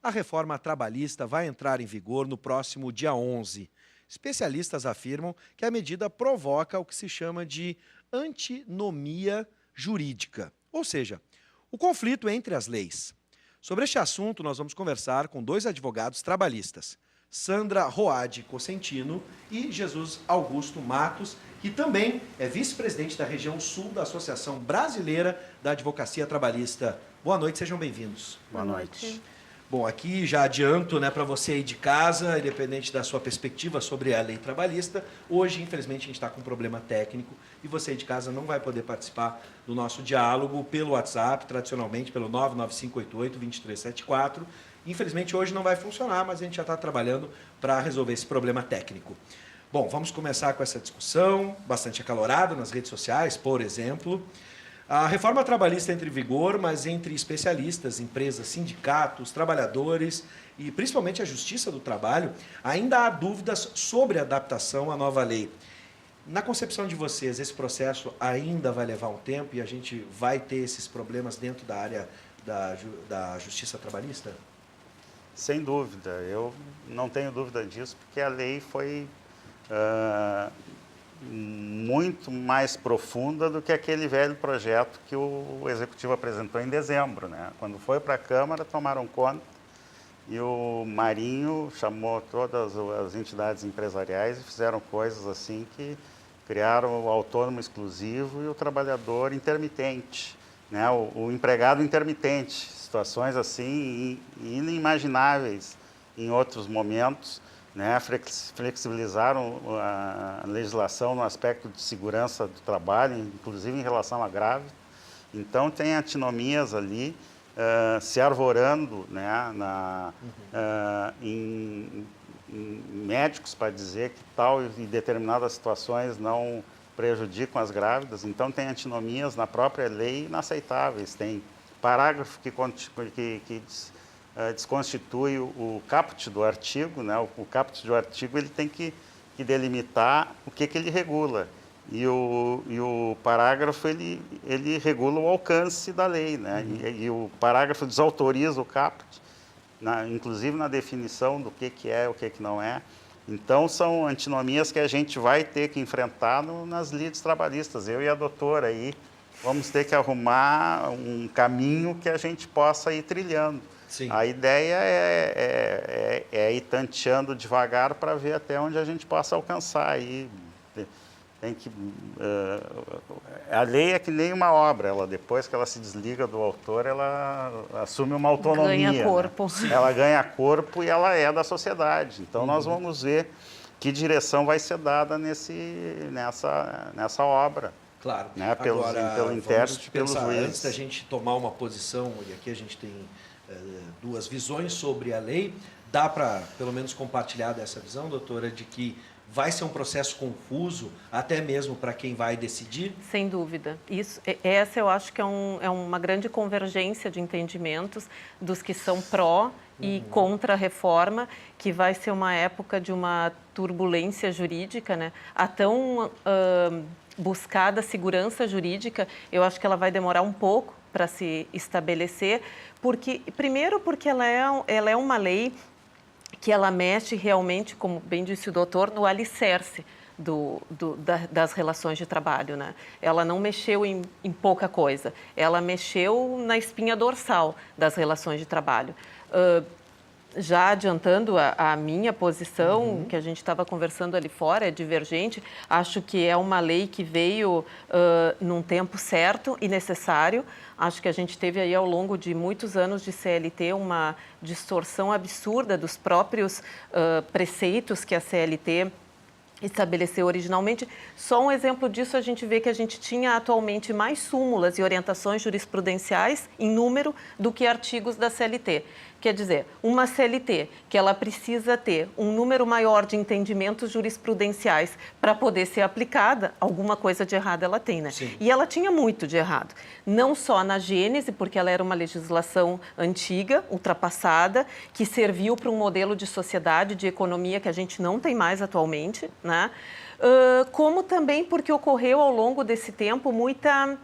A reforma trabalhista vai entrar em vigor no próximo dia 11. Especialistas afirmam que a medida provoca o que se chama de antinomia jurídica, ou seja, o conflito entre as leis. Sobre este assunto, nós vamos conversar com dois advogados trabalhistas, Sandra Roade Cosentino e Jesus Augusto Matos, que também é vice-presidente da região sul da Associação Brasileira da Advocacia Trabalhista. Boa noite, sejam bem-vindos. Boa noite. Bom, aqui já adianto, para você aí de casa, independente da sua perspectiva sobre a lei trabalhista, hoje, infelizmente, a gente está com um problema técnico e você aí de casa não vai poder participar do nosso diálogo pelo WhatsApp, tradicionalmente pelo 99588-2374. Infelizmente, hoje não vai funcionar, mas a gente já está trabalhando para resolver esse problema técnico. Bom, vamos começar com essa discussão, bastante acalorada nas redes sociais, por exemplo. A reforma trabalhista entra em vigor, mas entre especialistas, empresas, sindicatos, trabalhadores e principalmente a Justiça do Trabalho, ainda há dúvidas sobre a adaptação à nova lei. Na concepção de vocês, esse processo ainda vai levar um tempo e a gente vai ter esses problemas dentro da área da Justiça Trabalhista? Sem dúvida, eu não tenho dúvida disso, porque a lei foi muito mais profunda do que aquele velho projeto que o Executivo apresentou em dezembro, né? Quando foi para a Câmara, tomaram conta e o Marinho chamou todas as entidades empresariais e fizeram coisas assim que criaram o autônomo exclusivo e o trabalhador intermitente, né? O empregado intermitente, situações assim inimagináveis em outros momentos, né? Flexibilizaram a legislação no aspecto de segurança do trabalho, inclusive em relação à grávida. Então, tem antinomias ali se arvorando, né, em médicos para dizer que tal e determinadas situações não prejudicam as grávidas. Então, tem antinomias na própria lei inaceitáveis. Tem parágrafo que desconstitui o caput do artigo, né? O caput do artigo ele tem que delimitar o que ele regula. E o parágrafo ele regula o alcance da lei, né? E o parágrafo desautoriza o caput, inclusive na definição do que é, o que não é. Então, são antinomias que a gente vai ter que enfrentar nas lides trabalhistas. Eu e a doutora aí vamos ter que arrumar um caminho que a gente possa ir trilhando. Sim. A ideia é ir tanteando devagar para ver até onde a gente possa alcançar. E a lei é que nem uma obra, ela, depois que ela se desliga do autor, ela assume uma autonomia. Ganha corpo. Né? Ela ganha corpo e ela é da sociedade. Então, nós vamos ver que direção vai ser dada nessa obra. Claro. Né? Pelo intérprete e pelos juízes. Antes da gente tomar uma posição, e aqui a gente tem duas visões sobre a lei, dá para, pelo menos, compartilhar dessa visão, doutora, de que vai ser um processo confuso, até mesmo para quem vai decidir? Sem dúvida. Essa eu acho que é uma grande convergência de entendimentos dos que são pró e contra a reforma, que vai ser uma época de uma turbulência jurídica, né? A tão buscada segurança jurídica, eu acho que ela vai demorar um pouco para se estabelecer, primeiro porque ela é uma lei que ela mexe realmente, como bem disse o doutor, no alicerce das relações de trabalho, né? Ela não mexeu em pouca coisa, ela mexeu na espinha dorsal das relações de trabalho. Já adiantando a minha posição, que a gente estava conversando ali fora, é divergente, acho que é uma lei que veio num tempo certo e necessário. Acho que a gente teve aí ao longo de muitos anos de CLT uma distorção absurda dos próprios preceitos que a CLT estabeleceu originalmente. Só um exemplo disso, a gente vê que a gente tinha atualmente mais súmulas e orientações jurisprudenciais em número do que artigos da CLT. Quer dizer, uma CLT que ela precisa ter um número maior de entendimentos jurisprudenciais para poder ser aplicada, alguma coisa de errado ela tem, né? Sim. E ela tinha muito de errado. Não só na gênese, porque ela era uma legislação antiga, ultrapassada, que serviu para um modelo de sociedade, de economia que a gente não tem mais atualmente, né? Como também porque ocorreu ao longo desse tempo muita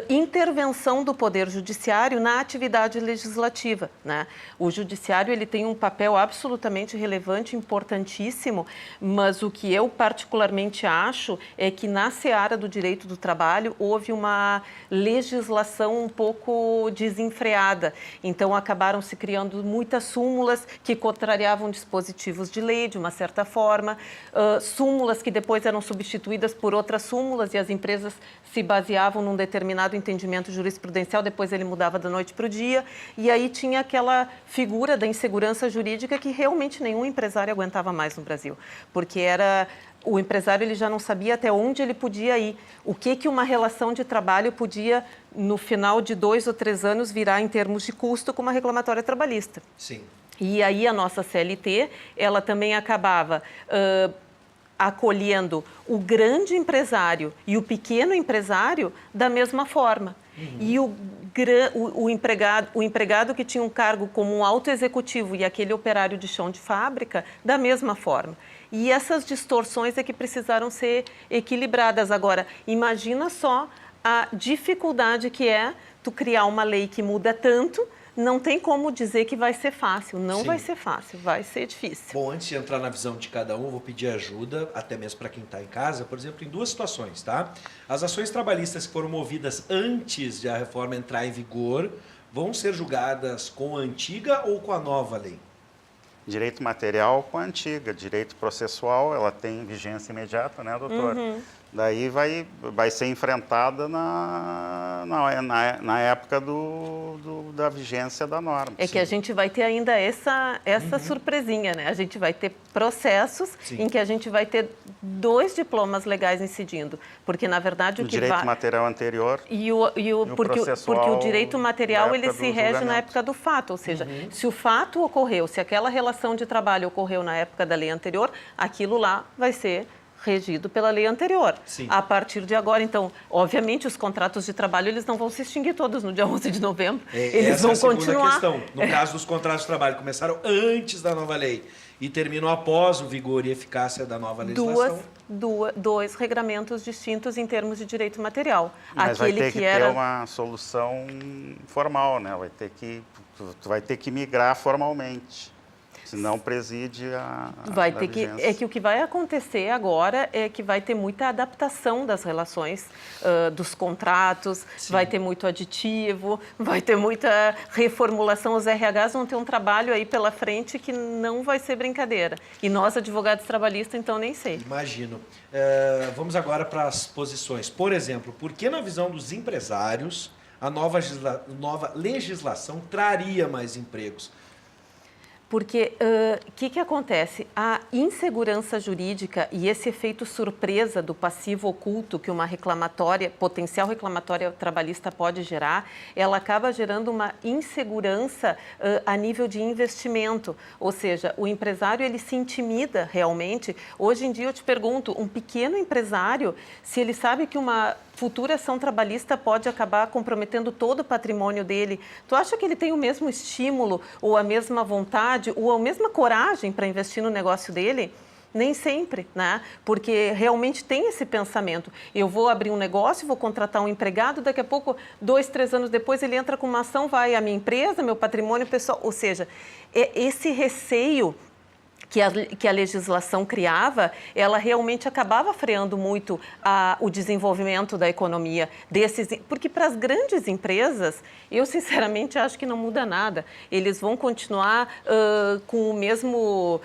intervenção do Poder Judiciário na atividade legislativa, né? O Judiciário ele tem um papel absolutamente relevante, importantíssimo, mas o que eu particularmente acho é que na seara do direito do trabalho houve uma legislação um pouco desenfreada. Então, acabaram se criando muitas súmulas que contrariavam dispositivos de lei, de uma certa forma, súmulas que depois eram substituídas por outras súmulas e as empresas se baseavam num determinado entendimento jurisprudencial, depois ele mudava da noite para o dia, e aí tinha aquela figura da insegurança jurídica que realmente nenhum empresário aguentava mais no Brasil, porque o empresário ele já não sabia até onde ele podia ir, o que uma relação de trabalho podia, no final de 2 ou 3 anos, virar em termos de custo com uma reclamatória trabalhista. Sim. E aí a nossa CLT, ela também acabava acolhendo o grande empresário e o pequeno empresário da mesma forma. E o empregado que tinha um cargo como um alto executivo e aquele operário de chão de fábrica, da mesma forma. E essas distorções é que precisaram ser equilibradas. Agora, imagina só a dificuldade que é tu criar uma lei que muda tanto. Não tem como dizer que vai ser fácil, não Sim. vai ser fácil, vai ser difícil. Bom, antes de entrar na visão de cada um, vou pedir ajuda, até mesmo para quem está em casa, por exemplo, em 2 situações, tá? As ações trabalhistas que foram movidas antes de a reforma entrar em vigor vão ser julgadas com a antiga ou com a nova lei? Direito material com a antiga, direito processual, ela tem vigência imediata, né, doutor? Daí vai ser enfrentada na época da vigência da norma. É que a gente vai ter ainda essa surpresinha, né? A gente vai ter processos em que a gente vai ter 2 diplomas legais incidindo, porque na verdade o direito material anterior porque o direito material ele se rege na época do fato, ou seja, se o fato ocorreu, se aquela relação de trabalho ocorreu na época da lei anterior, aquilo lá vai ser regido pela lei anterior. Sim. A partir de agora, então, obviamente, os contratos de trabalho eles não vão se extinguir todos no dia 11 de novembro. Eles vão continuar. Questão. No caso dos contratos de trabalho, começaram antes da nova lei e terminam após o vigor e eficácia da nova legislação. 2 regramentos distintos em termos de direito material. Mas vai ter que ter uma solução formal, né? Tu vai ter que migrar formalmente. Senão preside a vigência. É que o que vai acontecer agora é que vai ter muita adaptação das relações, dos contratos, vai ter muito aditivo, vai ter muita reformulação. Os RHs vão ter um trabalho aí pela frente que não vai ser brincadeira. E nós, advogados trabalhistas, então nem sei. Imagino. Vamos agora para as posições. Por exemplo, por que na visão dos empresários a nova legislação traria mais empregos? Porque o que acontece? A insegurança jurídica e esse efeito surpresa do passivo oculto que uma potencial reclamatória trabalhista pode gerar, ela acaba gerando uma insegurança a nível de investimento. Ou seja, o empresário ele se intimida realmente. Hoje em dia eu te pergunto, um pequeno empresário, se ele sabe que uma futura ação trabalhista pode acabar comprometendo todo o patrimônio dele, tu acha que ele tem o mesmo estímulo ou a mesma vontade ou a mesma coragem para investir no negócio dele? Nem sempre, né? Porque realmente tem esse pensamento. Eu vou abrir um negócio, vou contratar um empregado, daqui a pouco, 2, 3 anos depois, ele entra com uma ação, vai à minha empresa, meu patrimônio pessoal. Ou seja, esse receio que a legislação criava, ela realmente acabava freando muito o desenvolvimento da economia porque para as grandes empresas, eu sinceramente acho que não muda nada. Eles vão continuar com o mesmo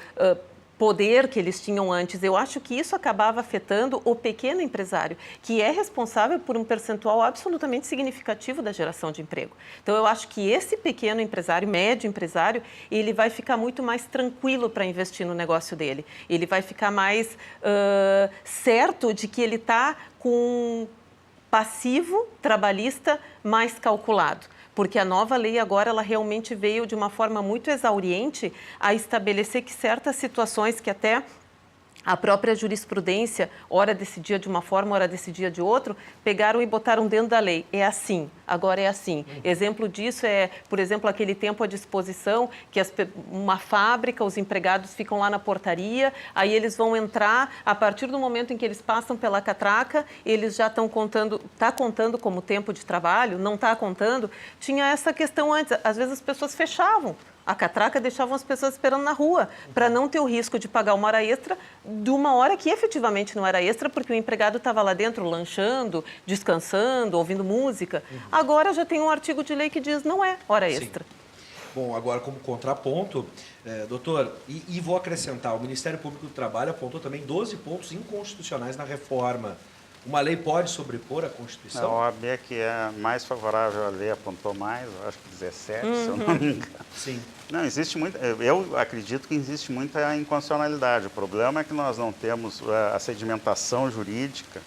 poder que eles tinham antes. Eu acho que isso acabava afetando o pequeno empresário, que é responsável por um percentual absolutamente significativo da geração de emprego. Então, eu acho que esse pequeno empresário, médio empresário, ele vai ficar muito mais tranquilo para investir no negócio dele. Ele vai ficar mais certo de que ele está com um passivo trabalhista mais calculado. Porque a nova lei agora, ela realmente veio de uma forma muito exauriente a estabelecer que certas situações que até a própria jurisprudência, ora decidia de uma forma, ora decidia de outro, pegaram e botaram dentro da lei. É assim, agora é assim. Exemplo disso é, por exemplo, aquele tempo à disposição, que uma fábrica, os empregados ficam lá na portaria, aí eles vão entrar, a partir do momento em que eles passam pela catraca, eles já estão contando, está contando como tempo de trabalho, não está contando. Tinha essa questão antes, às vezes as pessoas fechavam a catraca, deixavam as pessoas esperando na rua, para não ter o risco de pagar uma hora extra de uma hora que efetivamente não era extra, porque o empregado estava lá dentro lanchando, descansando, ouvindo música. Agora já tem um artigo de lei que diz não é hora extra. Sim. Bom, agora como contraponto, doutor, e vou acrescentar, o Ministério Público do Trabalho apontou também 12 pontos inconstitucionais na reforma. Uma lei pode sobrepor a Constituição? A OAB, que é mais favorável à lei, apontou mais, eu acho que 17, se eu não me engano. Sim. Não, existe muito, eu acredito que existe muita inconstitucionalidade. O problema é que nós não temos a sedimentação jurídica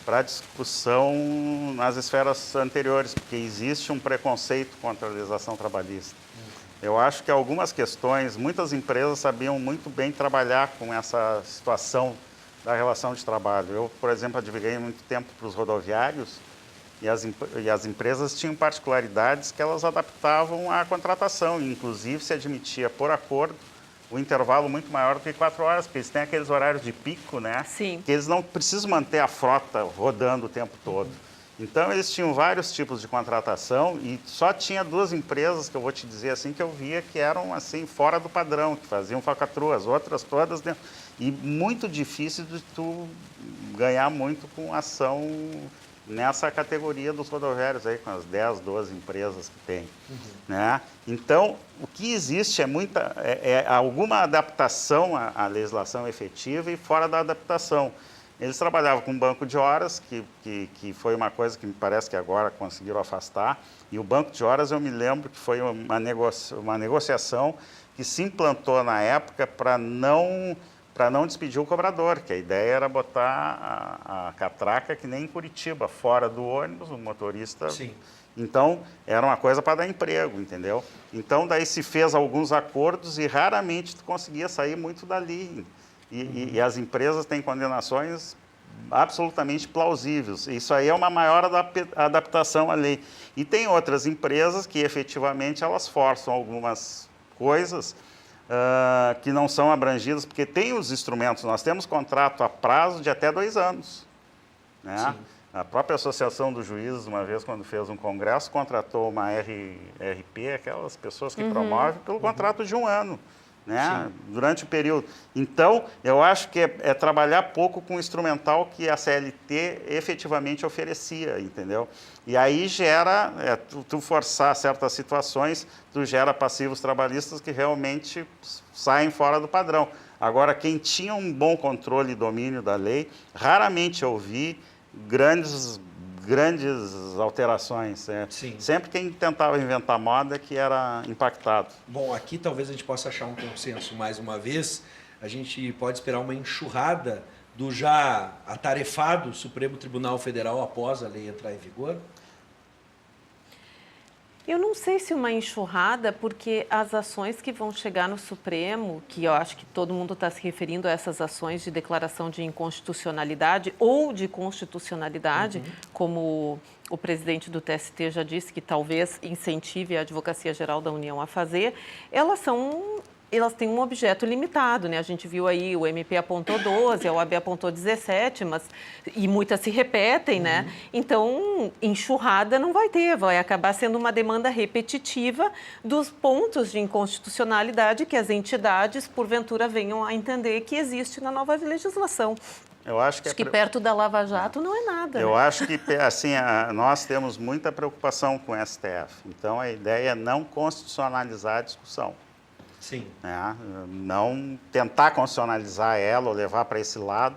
para discussão nas esferas anteriores, porque existe um preconceito contra a legislação trabalhista. Eu acho que algumas questões, muitas empresas sabiam muito bem trabalhar com essa situação da relação de trabalho. Eu, por exemplo, advoguei muito tempo para os rodoviários e as empresas tinham particularidades que elas adaptavam à contratação, e inclusive se admitia por acordo um intervalo muito maior do que 4 horas, porque eles têm aqueles horários de pico, né? Sim. Que eles não precisam manter a frota rodando o tempo todo. Então, eles tinham vários tipos de contratação e só tinha 2 empresas, que eu vou te dizer assim, que eu via que eram assim fora do padrão, que faziam falcatrua, as outras todas dentro. E muito difícil de tu ganhar muito com ação nessa categoria dos rodoviários aí, com as 10, 12 empresas que tem. Né? Então, o que existe é alguma adaptação à legislação efetiva e fora da adaptação. Eles trabalhavam com banco de horas, que foi uma coisa que me parece que agora conseguiram afastar. E o banco de horas, eu me lembro que foi uma negociação que se implantou na época para não despedir o cobrador, que a ideia era botar a catraca que nem em Curitiba, fora do ônibus, o motorista... Sim. Então, era uma coisa para dar emprego, entendeu? Então, daí se fez alguns acordos e raramente tu conseguia sair muito dali. E as empresas têm condenações absolutamente plausíveis. Isso aí é uma maior adaptação à lei. E tem outras empresas que, efetivamente, elas forçam algumas coisas que não são abrangidas, porque tem os instrumentos. Nós temos contrato a prazo de até 2 anos. Né? Sim. A própria Associação dos Juízes, uma vez, quando fez um congresso, contratou uma RP, aquelas pessoas que promovem, pelo contrato de 1 ano. Né? Durante o período. Então, eu acho que é trabalhar pouco com o instrumental que a CLT efetivamente oferecia, entendeu? E aí gera, tu forçar certas situações, tu gera passivos trabalhistas que realmente saem fora do padrão. Agora, quem tinha um bom controle e domínio da lei, raramente eu vi grandes alterações. Sim. Sempre quem tentava inventar moda que era impactado. Bom, aqui talvez a gente possa achar um consenso mais uma vez. A gente pode esperar uma enxurrada do já atarefado Supremo Tribunal Federal após a lei entrar em vigor? Eu não sei se uma enxurrada, porque as ações que vão chegar no Supremo, que eu acho que todo mundo está se referindo a essas ações de declaração de inconstitucionalidade ou de constitucionalidade, como o presidente do TST já disse que talvez incentive a Advocacia Geral da União a fazer, elas têm um objeto limitado, né? A gente viu aí, o MP apontou 12, a OAB apontou 17, e muitas se repetem, né? Então, enxurrada não vai ter, vai acabar sendo uma demanda repetitiva dos pontos de inconstitucionalidade que as entidades, porventura, venham a entender que existe na nova legislação. Eu acho que Perto da Lava Jato não é nada. Eu né? acho que assim, nós temos muita preocupação com o STF. Então, a ideia é não constitucionalizar a discussão. Sim. Né? Não tentar constitucionalizar ela ou levar para esse lado,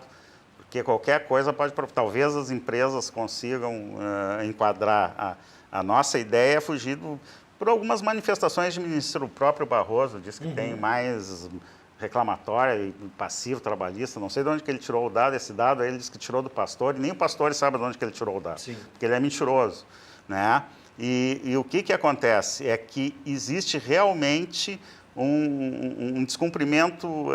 porque qualquer coisa pode... Talvez as empresas consigam enquadrar. A nossa ideia é fugir por algumas manifestações de ministro. O próprio Barroso disse que tem mais reclamatória e passivo trabalhista. Não sei de onde que ele tirou o dado. Esse dado ele disse que tirou do Pastore. Nem o Pastore sabe de onde que ele tirou o dado. Sim. Porque ele é mentiroso. Né? E o que acontece é que existe realmente um descumprimento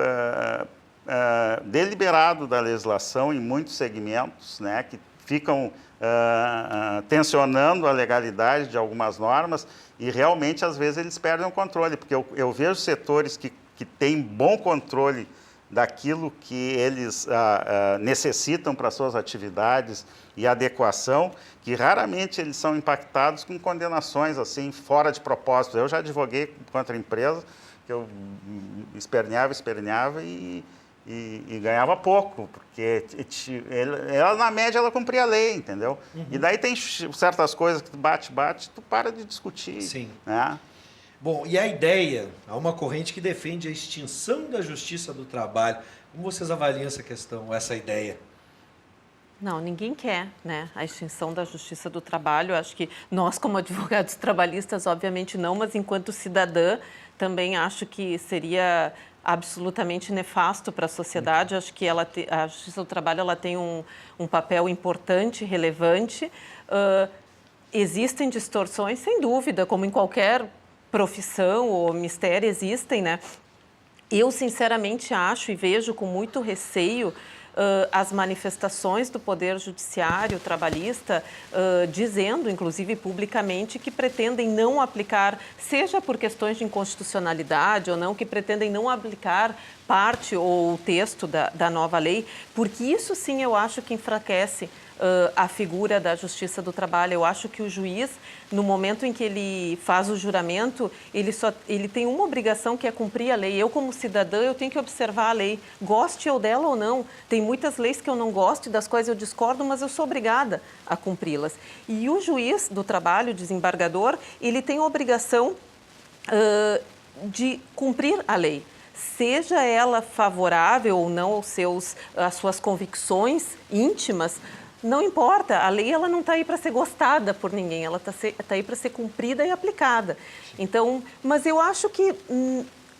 deliberado da legislação em muitos segmentos, né, que ficam tensionando a legalidade de algumas normas e realmente, às vezes, eles perdem o controle, porque eu vejo setores que têm bom controle daquilo que eles necessitam para suas atividades e adequação, que raramente eles são impactados com condenações assim, fora de propósito. Eu já advoguei contra a empresa, que eu esperneava e ganhava pouco, porque ela, na média, ela cumpria a lei, entendeu? E daí tem certas coisas que tu bate, tu para de discutir. Sim. Né? Bom, e a ideia, há uma corrente que defende a extinção da justiça do trabalho. Como vocês avaliam essa questão, essa ideia? Não, ninguém quer, né, a extinção da justiça do trabalho. Acho que nós, como advogados trabalhistas, obviamente não, mas enquanto cidadã, também acho que seria absolutamente nefasto para a sociedade. Acho que a justiça do trabalho ela tem um papel importante, relevante. Existem distorções, sem dúvida, como em qualquer profissão ou mistério existem, né? Eu, sinceramente, acho e vejo com muito receio as manifestações do Poder Judiciário trabalhista, dizendo, inclusive publicamente, que pretendem não aplicar, seja por questões de inconstitucionalidade ou não, que pretendem não aplicar parte ou o texto da nova lei, porque isso sim eu acho que enfraquece a figura da Justiça do Trabalho. Eu acho que o juiz, no momento em que ele faz o juramento, ele tem uma obrigação, que é cumprir a lei. Eu, como cidadã, eu tenho que observar a lei, goste eu dela ou não. Tem muitas leis que eu não gosto e das quais eu discordo, mas eu sou obrigada a cumpri-las. E o juiz do trabalho, o desembargador, ele tem a obrigação de cumprir a lei, seja ela favorável ou não às suas convicções íntimas. Não importa, a lei ela não está aí para ser gostada por ninguém, ela está aí para ser cumprida e aplicada. Então, mas eu acho que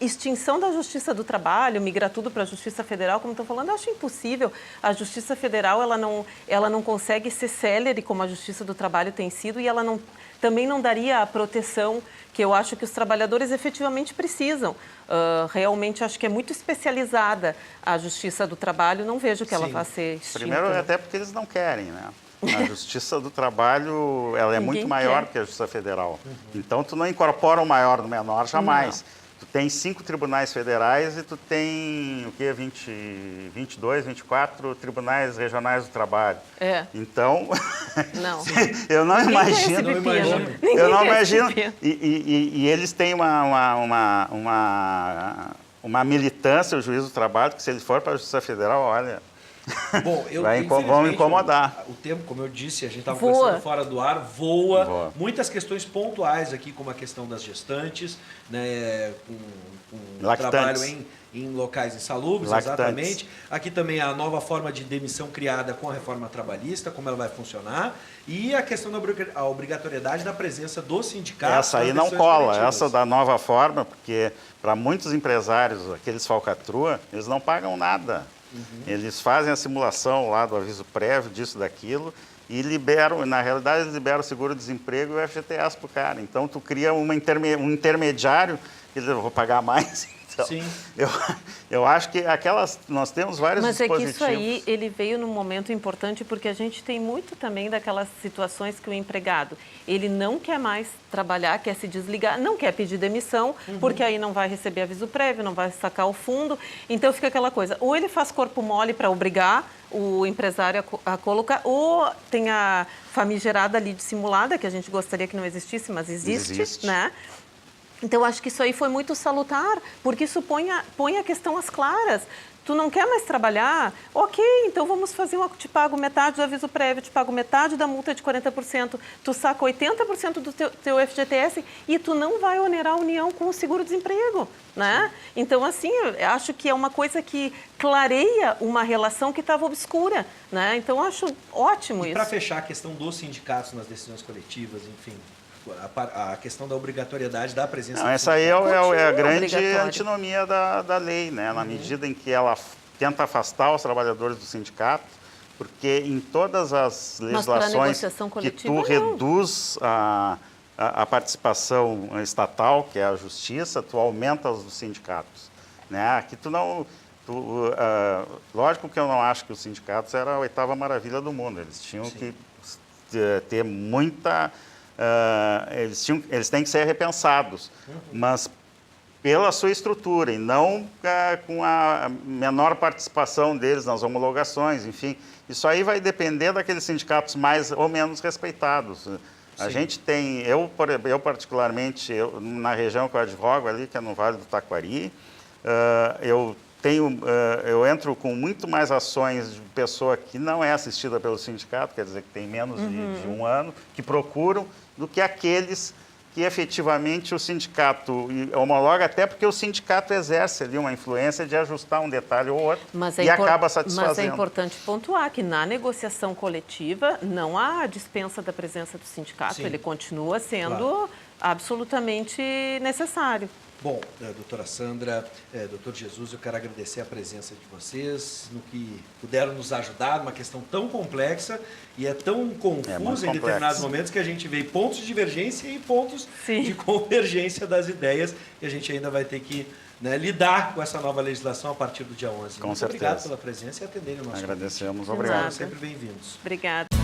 extinção da Justiça do Trabalho, migrar tudo para a Justiça Federal, como estão falando, eu acho impossível. A Justiça Federal ela não consegue ser célere como a Justiça do Trabalho tem sido e ela também não daria a proteção que eu acho que os trabalhadores efetivamente precisam. Realmente acho que é muito especializada a Justiça do Trabalho, não vejo que ela vá ser extinta. Primeiro, até porque eles não querem, né? A Justiça do Trabalho, ela é muito maior que a Justiça Federal. Então, tu não incorpora o maior no menor, jamais. Não. Tu tem 5 tribunais federais e tu tem, o quê? 22, 24 tribunais regionais do trabalho. Então, não. eu não imagino. Eu não imagino. E eles têm uma militância, o juiz do trabalho, que se ele for para a Justiça Federal, olha... Bom, vão incomodar. O tempo, como eu disse, a gente estava conversando fora do ar, voa. Muitas questões pontuais aqui, como a questão das gestantes, né, com trabalho em locais insalubres, exatamente. Aqui também a nova forma de demissão criada com a reforma trabalhista, como ela vai funcionar, e a questão da obrigatoriedade da presença do sindicato. Essa aí não cola, essa da nova forma, porque para muitos empresários, aqueles falcatrua, eles não pagam nada. Eles fazem a simulação lá do aviso prévio, disso, daquilo, e liberam, na realidade, eles liberam o seguro-desemprego e o FGTS para o cara. Então, tu cria um intermediário, que eles vão pagar mais. Então, sim. Eu acho que nós temos vários dispositivos. Mas é que isso aí, ele veio num momento importante, porque a gente tem muito também daquelas situações que o empregado, ele não quer mais trabalhar, quer se desligar, não quer pedir demissão, porque aí não vai receber aviso prévio, não vai sacar o fundo. Então, fica aquela coisa, ou ele faz corpo mole para obrigar o empresário a colocar, ou tem a famigerada ali dissimulada, que a gente gostaria que não existisse, mas existe. Né? Então, acho que isso aí foi muito salutar, porque isso põe a questão às claras. Tu não quer mais trabalhar? Ok, então vamos fazer te pago metade do aviso prévio, te pago metade da multa de 40%, tu saca 80% do teu FGTS e tu não vai onerar a União com o seguro-desemprego, né? Então, assim, eu acho que é uma coisa que clareia uma relação que estava obscura, né? Então, eu acho ótimo isso. E para fechar a questão dos sindicatos nas decisões coletivas, enfim... A questão da obrigatoriedade da presença... Não, essa aí é a grande antinomia da lei, né? Na medida em que ela tenta afastar os trabalhadores do sindicato, porque em todas as legislações que tu reduz a participação estatal, que é a justiça, tu aumenta os dos sindicatos. Né? Que tu não... Lógico que eu não acho que os sindicatos eram a oitava maravilha do mundo. Eles tinham que ter muita... eles têm que ser repensados, mas pela sua estrutura e não com a menor participação deles nas homologações, enfim. Isso aí vai depender daqueles sindicatos mais ou menos respeitados. A gente tem, eu particularmente, na região que eu advogo ali, que é no Vale do Taquari, eu entro com muito mais ações de pessoa que não é assistida pelo sindicato, quer dizer, que tem menos de um ano, que procuram, do que aqueles que efetivamente o sindicato homologa, até porque o sindicato exerce ali uma influência de ajustar um detalhe ou outro e acaba satisfazendo. Mas é importante pontuar que na negociação coletiva não há dispensa da presença do sindicato, ele continua sendo absolutamente necessário. Bom, doutora Sandra, doutor Jesus, eu quero agradecer a presença de vocês, no que puderam nos ajudar numa questão tão complexa e é tão confusa em determinados momentos que a gente vê pontos de divergência e pontos de convergência das ideias e a gente ainda vai ter que lidar com essa nova legislação a partir do dia 11. Com Muito certeza. Obrigado pela presença e atenderem o nosso Agradecemos, convite. obrigado. Sempre bem-vindos. Obrigada.